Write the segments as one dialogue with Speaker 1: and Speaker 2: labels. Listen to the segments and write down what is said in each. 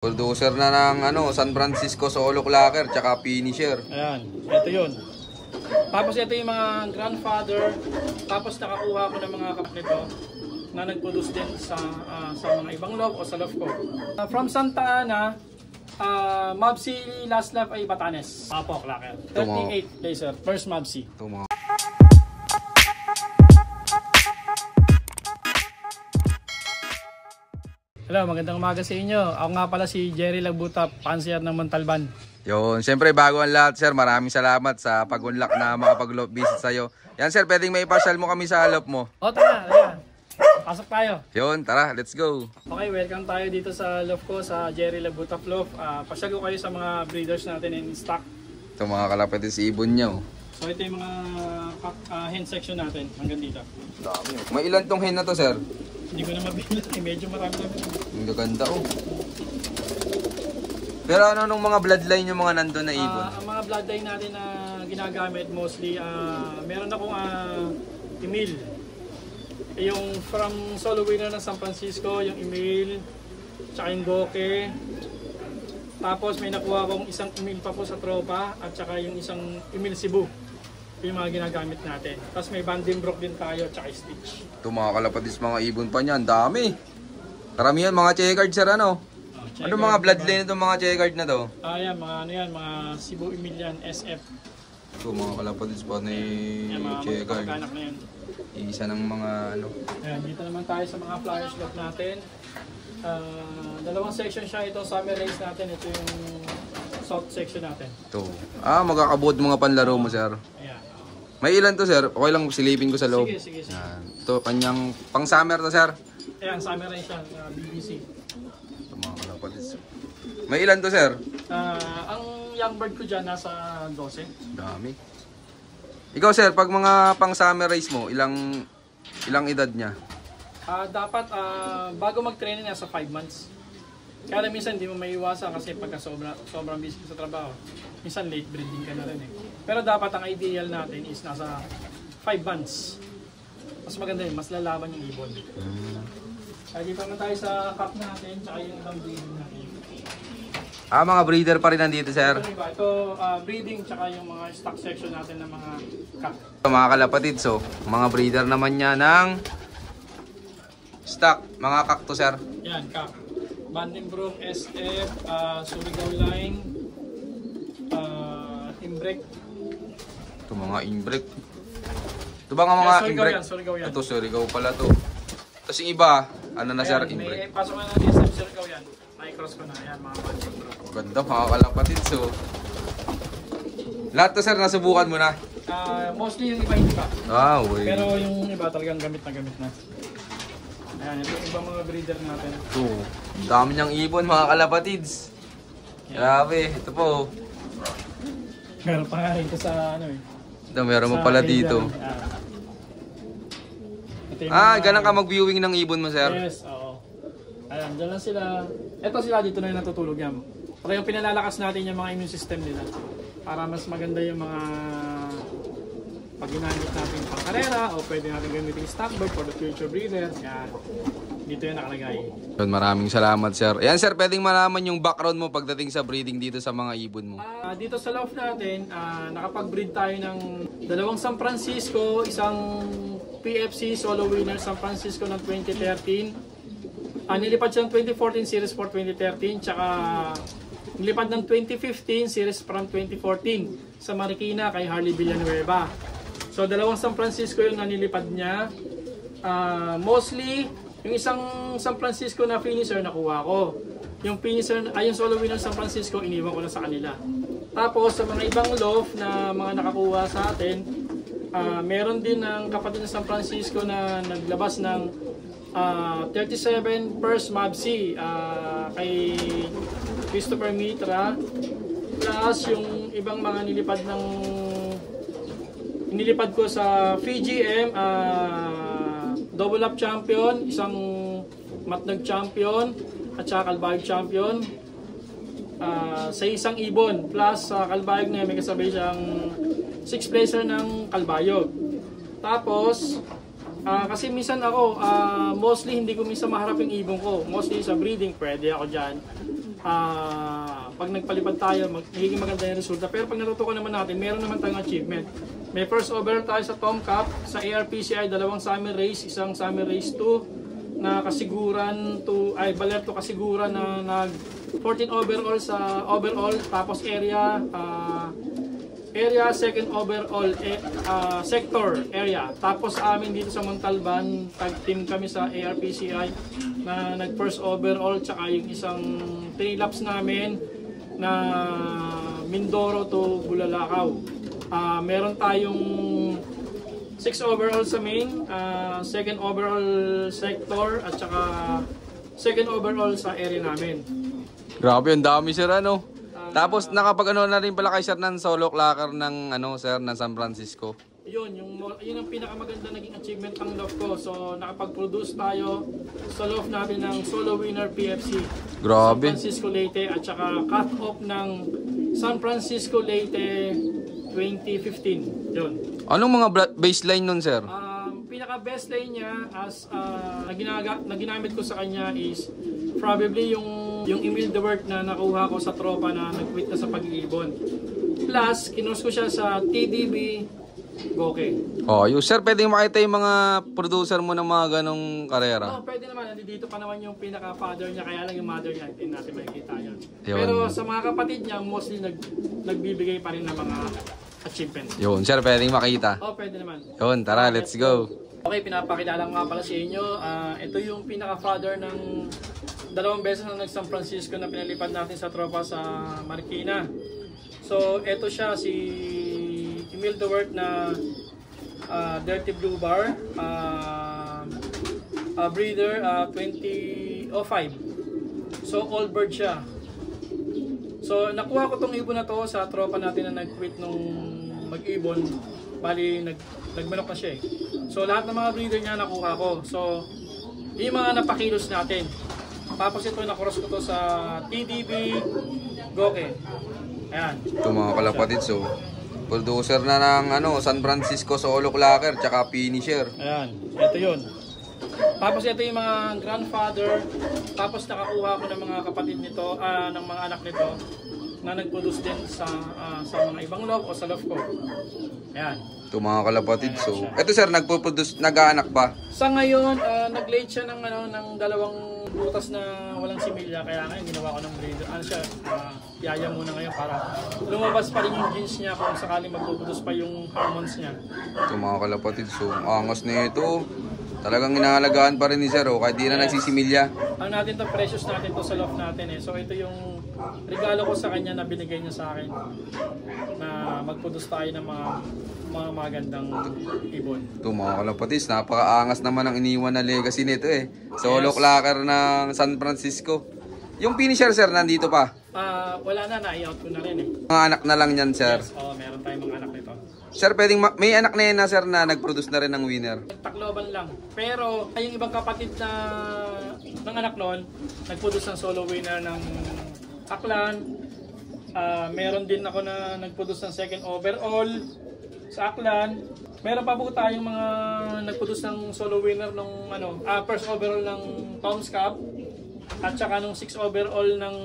Speaker 1: Bulldozer na ng San Francisco Solo Clocker tsaka finisher.
Speaker 2: Ayan, ito yun. Tapos ito yung mga grandfather. Tapos nakakuha ko ng mga cup nito na nag-produce din sa mga ibang love o sa love ko. From Santa Ana, Mavsi last love ay Batanes. Apo, Clocker. 38 laser, first Mavsi. Hello, magandang umaga sa inyo. Ako nga pala si Jerry Lagbuta, pansier ng Montalban.
Speaker 1: Yun, siyempre bago ang lahat sir, maraming salamat sa pag-unlock na makapag-love visit sa'yo. Yan sir, pwedeng may pasyal mo kami sa love mo.
Speaker 2: O tara, pasok tayo.
Speaker 1: Yun, tara, let's go.
Speaker 2: Okay, welcome tayo dito sa love ko, sa Jerry Lagbuta Love. Pasyal ko kayo sa mga breeders natin in stock.
Speaker 1: Ito mga kalapit si ibon niya.
Speaker 2: So ito yung mga hen section natin, hanggang dito.
Speaker 1: Dami. May ilan tong hen na to sir?
Speaker 2: Hindi ko na mabilat, medyo marami.
Speaker 1: Ang gaganda Pero ano nung mga bloodline yung mga nandun na ibon?
Speaker 2: Ang mga bloodline natin na ginagamit mostly, meron akong email. Yung from solo winner ng San Francisco, yung email, tsaka yung goke. Tapos may nakuha akong isang email pa po sa tropa, at tsaka yung isang email Cebu. Yung mga ginagamit natin. Tapos may Vandenbroek din tayo, tsaka Stitch.
Speaker 1: Ito mga kalapatis, mga ibon pa niyan, dami. Karamihan mga checkered sir ano? Ano mga bloodline itong mga checkered na to?
Speaker 2: Yan, mga Cebu Emilian SF.
Speaker 1: Ito mga kalapatis pa na checkered.
Speaker 2: Anak na yan.
Speaker 1: Isa ng mga
Speaker 2: Ayan, dito naman tayo sa mga flyers lot natin. Dalawang section siya, ito summer race natin, ito yung soft section natin. Ito.
Speaker 1: Magkakabuod mga panlaro mo sir. May ilan to sir? Okay lang silipin ko sa loob.
Speaker 2: Sige.
Speaker 1: Ito kanyang pang summer to sir.
Speaker 2: Ayan, summer race yan, BBC.
Speaker 1: Ito mga kalapatis. May ilan to sir?
Speaker 2: Ang young bird ko dyan nasa 12.
Speaker 1: Dami. Ikaw sir, pag mga pang summer race mo, ilang edad niya?
Speaker 2: Dapat bago mag-training nasa 5 months. Kaya minsan hindi mo maiiwasan kasi pagka sobrang busy sa trabaho, minsan late breeding ka na rin eh. Pero dapat ang ideal natin is nasa 5 months. Mas maganda yun, mas lalaman yung ibon. Dito naman tayo sa cup natin, tsaka yung ibang breeding natin.
Speaker 1: Mga breeder pa rin nandito sir?
Speaker 2: Ito breeding, tsaka yung mga stock section natin ng mga cup.
Speaker 1: Mga kalapatid, so mga breeder naman niya ng stock, mga cactus sir.
Speaker 2: Yan, cup. Vandenbroek, SF, Surigao Line, Imbrek.
Speaker 1: Ito mga Imbrek. Ito ba nga mga Imbrek?
Speaker 2: Surigao yan.
Speaker 1: Ito Surigao pala to. Tapos yung iba, ano na sir, Imbrek?
Speaker 2: May pasok na ng SM Surigao yan. Nakikross ko na yan, mga Vandenbroek.
Speaker 1: Ganda mga kalapatid, so lahat to sir, nasubukan mo na?
Speaker 2: Mostly yung iba hindi pa.
Speaker 1: Uy.
Speaker 2: Pero yung iba talagang gamit na. Ayan, ito yung ibang mga breeder natin.
Speaker 1: Ito, dami niyang ibon mga kalapatids. Grabe, ito po.
Speaker 2: Meron pa nga rin ito sa
Speaker 1: Ito, meron mo pala dito. Ganun ka mag-viewing ng ibon mo, sir?
Speaker 2: Yes, oo. Ayan, dyan lang sila. Ito sila dito na yung natutulog yan. Pero yung pinalalakas natin yung mga immune system nila. Para mas maganda yung mga pag ginamit natin pang karera o pwede natin gamitin stock bird for the future breeders. Yan. Dito yung nakalagay.
Speaker 1: Maraming salamat sir. Ayan sir, pwedeng malaman yung background mo pagdating sa breeding dito sa mga ibon mo.
Speaker 2: Dito sa love natin, nakapag-breed tayo ng dalawang San Francisco, isang PFC solo winner San Francisco ng 2013. Nilipad siya ng 2014 series for 2013, tsaka nilipad ng 2015 series from 2014 sa Marikina kay Harley Villanueva. So dalawang San Francisco yung nanilipad niya. Mostly, yung isang San Francisco na finisher nakuha ko. Yung finisher, yung solo winner San Francisco, iniwan ko na sa kanila. Tapos sa mga ibang love na mga nakakuha sa atin, meron din ng kapatid ng San Francisco na naglabas ng 37 first Mavsi kay Christopher Mitra. Plus yung ibang mga nilipad ko sa FGM, double up champion, isang matnog champion, at saka kalbayog champion sa isang ibon. Plus sa kalbayog na may kasabay siyang 6th placer ng kalbayog. Tapos kasi minsan ako mostly hindi ko minsan maharap yung ibon ko. Mostly sa breeding pwede ako dyan. pag nagpalipad tayo, magiging maganda yung resulta. Pero pag natutukan naman natin, meron naman tayong achievement. May first overall tayo sa Tom Cup, sa ARPCI, 2 summer race, isang summer race 2 na kasiguran Balerto kasiguran na nag 14 overall sa overall, tapos area second overall sector area. Tapos amin dito sa Montalban, tag team kami sa ARPCI na nag first overall, tsaka yung isang 3 laps namin na Mindoro to Bulalakaw. Meron tayong 6 overall sa main, second overall sector, at saka second overall sa area namin.
Speaker 1: Grabe, ang dami sir ano. Tapos nakapag-ano na rin pala kay sir ng solo clocker ng sir ng San Francisco.
Speaker 2: Yun ang pinakamaganda naging achievement ng LOF ko. So nakapag-produce tayo sa LOF natin ng Solo Winner PFC.
Speaker 1: Grabe.
Speaker 2: San Francisco Leyte, at saka cut-off ng San Francisco Leyte 2015. Yun.
Speaker 1: Anong mga baseline nun sir?
Speaker 2: Pinaka-best line niya na ginamit ko sa kanya is probably yung Emil de Wert na nakuha ko sa tropa na nag-quit na sa pag-iibon. Plus, kinurs ko siya sa TDB Goke.
Speaker 1: Yung sir, pwede makita yung mga producer mo ng mga ganong karera?
Speaker 2: Pwede naman. Nandito pa naman yung pinaka-father niya, kaya lang yung mother niya, hindi natin makikita yun.
Speaker 1: Yun.
Speaker 2: Pero sa mga kapatid niya, mostly nagbibigay pa rin ng mga achievements.
Speaker 1: Yun, sir, pwede makita.
Speaker 2: Pwede naman.
Speaker 1: Yun, tara, let's go.
Speaker 2: Okay, pinapakilala ko nga pala sa inyo. Ito yung pinaka-father ng 2 beses na nag-San Francisco na pinalipad natin sa tropa sa Marikina. So, ito siya, si Emil de Wert na Dirty Blue Bar, breeder 2005. So, all bird siya. So, nakuha ko tong ibon na to sa tropa natin na nag-quit nung mag-ibon. Bali, nagmanok na siya eh. So, lahat ng mga breeder niya nakuha ko. So, yung mga napakilos natin. Tapos ito, nakross ko to sa TDB Goke. Ayan.
Speaker 1: Ito mga kalapatid, so producer na ng San Francisco solo clocker tsaka finisher.
Speaker 2: Ayan, ito yun. Tapos ito yung mga grandfather. Tapos nakakuha ko ng mga kapatid nito, ng mga anak nito na nag-produce din sa mga ibang love o sa love ko. Ayan.
Speaker 1: Ito mga kalapatid, so ito sir, nagpo-produce, nag-aanak pa?
Speaker 2: Sa ngayon, nag-late siya ng 2 butas na walang similya, kaya ngayon ginawa ko ng breeder. Yaya muna ngayon para lumabas pa rin yung genes niya kung sakaling magpuproduce pa yung hormones niya.
Speaker 1: Ito mga kalapatid, so angas na ito. Talagang inaalagaan pa rin ni sir, kahit di na nagsisimilya.
Speaker 2: Ano natin to, precious natin to sa love natin eh. So ito yung regalo ko sa kanya na binigay niya sa akin, na mag-produce tayo ng mga magandang ibon.
Speaker 1: Ito mga kalapatid, napakaangas naman ang iniwan na legacy nito eh. Solo clocker ng San Francisco. Yung finisher sir, nandito pa?
Speaker 2: Wala na, na-i-out ko na rin eh.
Speaker 1: Mga anak na lang yan sir?
Speaker 2: Yes, meron tayong mga anak nito.
Speaker 1: Sir, pwedeng may anak na yan na sir na nag-produce na rin ng winner?
Speaker 2: Takloban lang. Pero yung ibang kapatid na ng anak noon, nag-produce ng solo winner ng Aklan. Meron din ako na nag-produce ng second overall sa Aklan. Meron pa po tayong mga nag-produce ng solo winner nung first overall ng Tom's Cup at saka nung 6 overall ng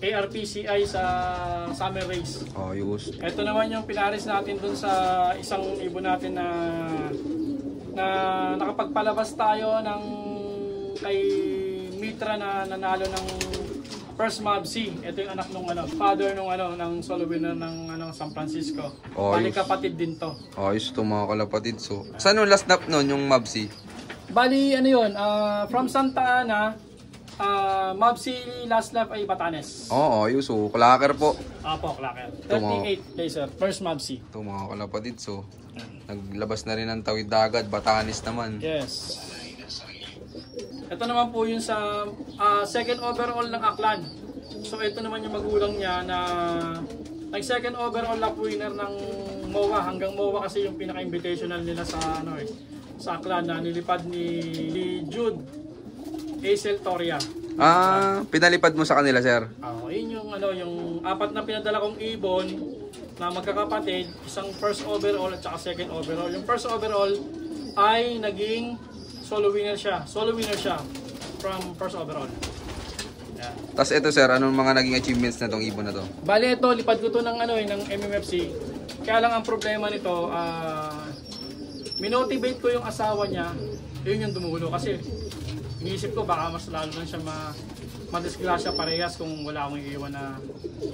Speaker 2: ARPCI sa summer race.
Speaker 1: Ayos.
Speaker 2: Ito naman yung pinaris natin dun sa isang ibon natin na nakapagpalabas tayo ng kay Mitra na nanalo ng first Mabsi. Ito yung anak nung father nung ng solo winner ng San Francisco. Bali kapatid din to.
Speaker 1: Ayos to mga kalapatid. So, saan yung last nap nun yung Mabsi?
Speaker 2: Bali yun, from Santa Ana, Mabsi last lap ay Batanes.
Speaker 1: Ayos. So, clocker po.
Speaker 2: Apo, clocker. 38 laser, first Mabsi.
Speaker 1: Ito mga kalapatid. So, naglabas na rin ng tawid dagat, Batanes naman.
Speaker 2: Yes. Ito naman po yun sa second overall ng Aklan. So ito naman yung magulang niya na nag-second overall lap winner ng MOA. Hanggang MOA kasi yung pinaka-invitational nila sa sa Aklan na nilipad ni Jude Acel Toria.
Speaker 1: Pinalipad mo sa kanila, sir?
Speaker 2: Yun yung yung 4 na pinadala kong ibon na magkakapatid, isang first overall at saka second overall. Yung first overall ay naging solo winner siya. Solo winner siya from first overall. Yan.
Speaker 1: Tapos ito sir, anong mga naging achievements na tong ibon na to?
Speaker 2: Bali ito, lipad ko to ng ng MMFC. Kaya lang ang problema nito, minotivate ko yung asawa niya, yun yung dumulo kasi iniisip ko baka mas lalo lang siya madisgrasya parehas kung wala akong iiwan na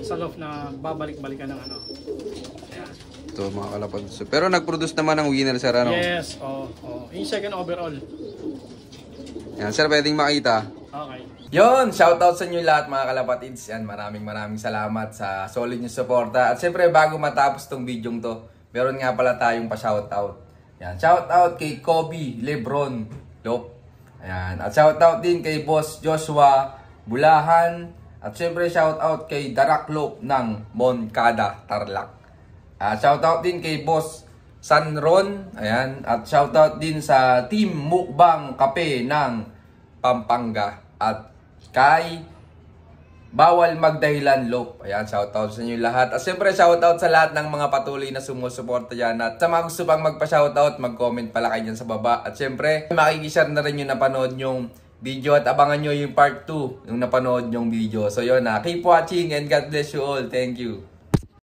Speaker 2: sa loob na babalik-balikan ng Ayan.
Speaker 1: Ito mga kalapad. So, pero nag-produce naman ng winner sir, ano?
Speaker 2: Yes, in second overall.
Speaker 1: Yan sir, pwedeng makita.
Speaker 2: Okay.
Speaker 1: Yon, shoutout sa inyo lahat mga kalapatids. Yan, maraming salamat sa solid nyo suporta. At syempre, bago matapos tong video to, meron nga pala tayong pa-shoutout. Yan, shoutout kay Kobe Lebron Lop. Ayan, at shoutout din kay Boss Joshua Bulahan. At syempre, shoutout kay Darak Lop ng Moncada, Tarlac. At shoutout din kay Boss Sanron. Ayan, at shoutout din sa Team Mukbang Kape ng Pampanga. At kay Bawal Magdahilan Lop. Ayan, shoutout sa inyo lahat. At syempre, shoutout sa lahat ng mga patuloy na sumusuporta dyan. At sa mga gusto pang magpa-shoutout, mag-comment pala kayo dyan sa baba. At syempre, makikishare na rin yung napanood yung video. At abangan nyo yung part 2 yung napanood yung video. So yun keep watching and God bless you all. Thank you.